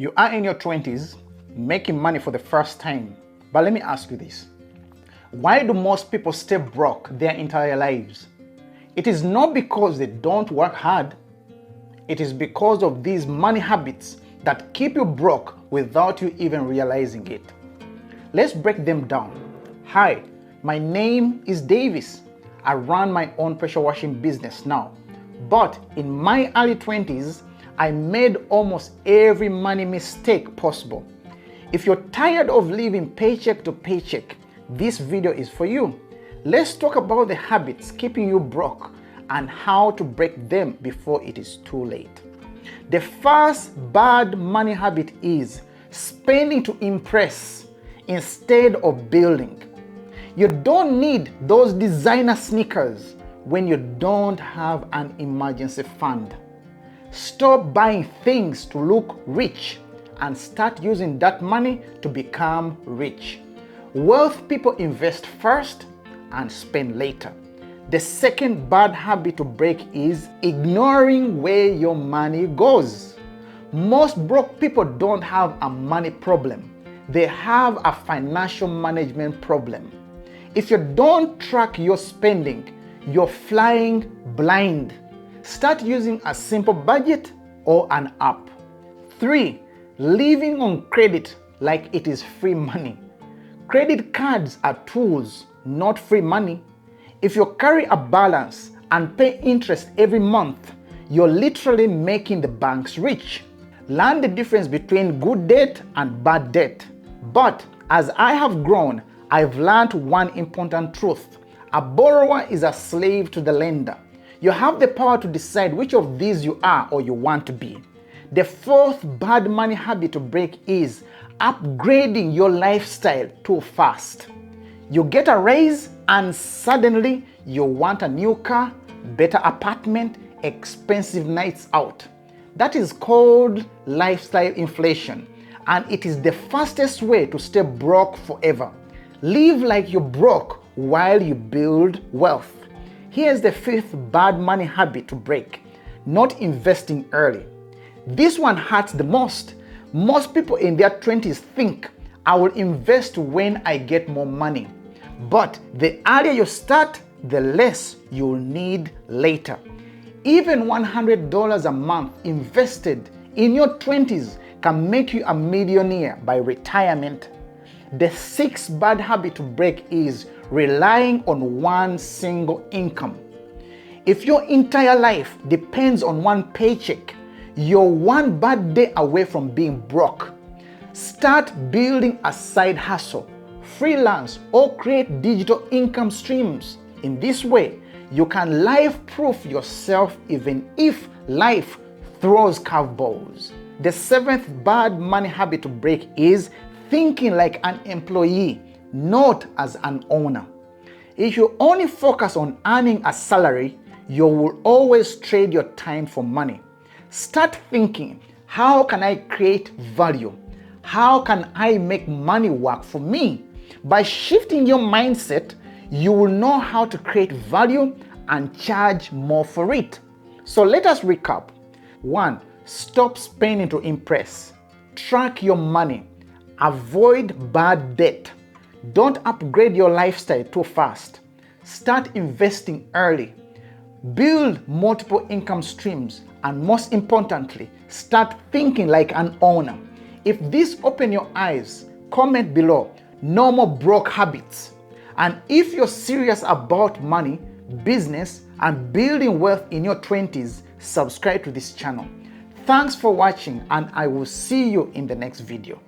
You are in your 20s, making money for the first time. But let me ask you this. Why do most people stay broke their entire lives? It is not because they don't work hard. It is because of these money habits that keep you broke without you even realizing it. Let's break them down. Hi, my name is Davies. I run my own pressure washing business now. But in my early 20s, I made almost every money mistake possible. If you're tired of living paycheck to paycheck, this video is for you. Let's talk about the habits keeping you broke and how to break them before it is too late. The first bad money habit is spending to impress instead of building. You don't need those designer sneakers when you don't have an emergency fund. Stop buying things to look rich and start using that money to become rich. Wealth people invest first and spend later. The second bad habit to break is ignoring where your money goes. Most broke people don't have a money problem. They have a financial management problem. If you don't track your spending, you're flying blind. Start using a simple budget or an app. 3. Living on credit like it is free money. Credit cards are tools, not free money. If you carry a balance and pay interest every month, you're literally making the banks rich. Learn the difference between good debt and bad debt. But as I have grown, I've learned one important truth. A borrower is a slave to the lender. You have the power to decide which of these you are or you want to be. The fourth bad money habit to break is upgrading your lifestyle too fast. You get a raise and suddenly you want a new car, better apartment, expensive nights out. That is called lifestyle inflation, and it is the fastest way to stay broke forever. Live like you're broke while you build wealth. Here's the fifth bad money habit to break: not investing early. This one hurts the most. Most people in their 20s think, I will invest when I get more money. But the earlier you start, the less you'll need later. Even $100 a month invested in your 20s can make you a millionaire by retirement. The sixth bad habit to break is relying on one single income. If your entire life depends on one paycheck, you're one bad day away from being broke. Start building a side hustle, freelance, or create digital income streams. In this way, you can life-proof yourself even if life throws curveballs. The seventh bad money habit to break is thinking like an employee, not as an owner. If you only focus on earning a salary, you will always trade your time for money. Start thinking, how can I create value? How can I make money work for me? By shifting your mindset, you will know how to create value and charge more for it. So let us recap. 1. Stop spending to impress. Track your money. Avoid bad debt. Don't upgrade your lifestyle too fast. Start investing early. Build multiple income streams, and most importantly, start thinking like an owner. If this opened your eyes, comment below. No more broke habits. And if you're serious about money, business, and building wealth in your 20s, subscribe to this channel. Thanks for watching, and I will see you in the next video.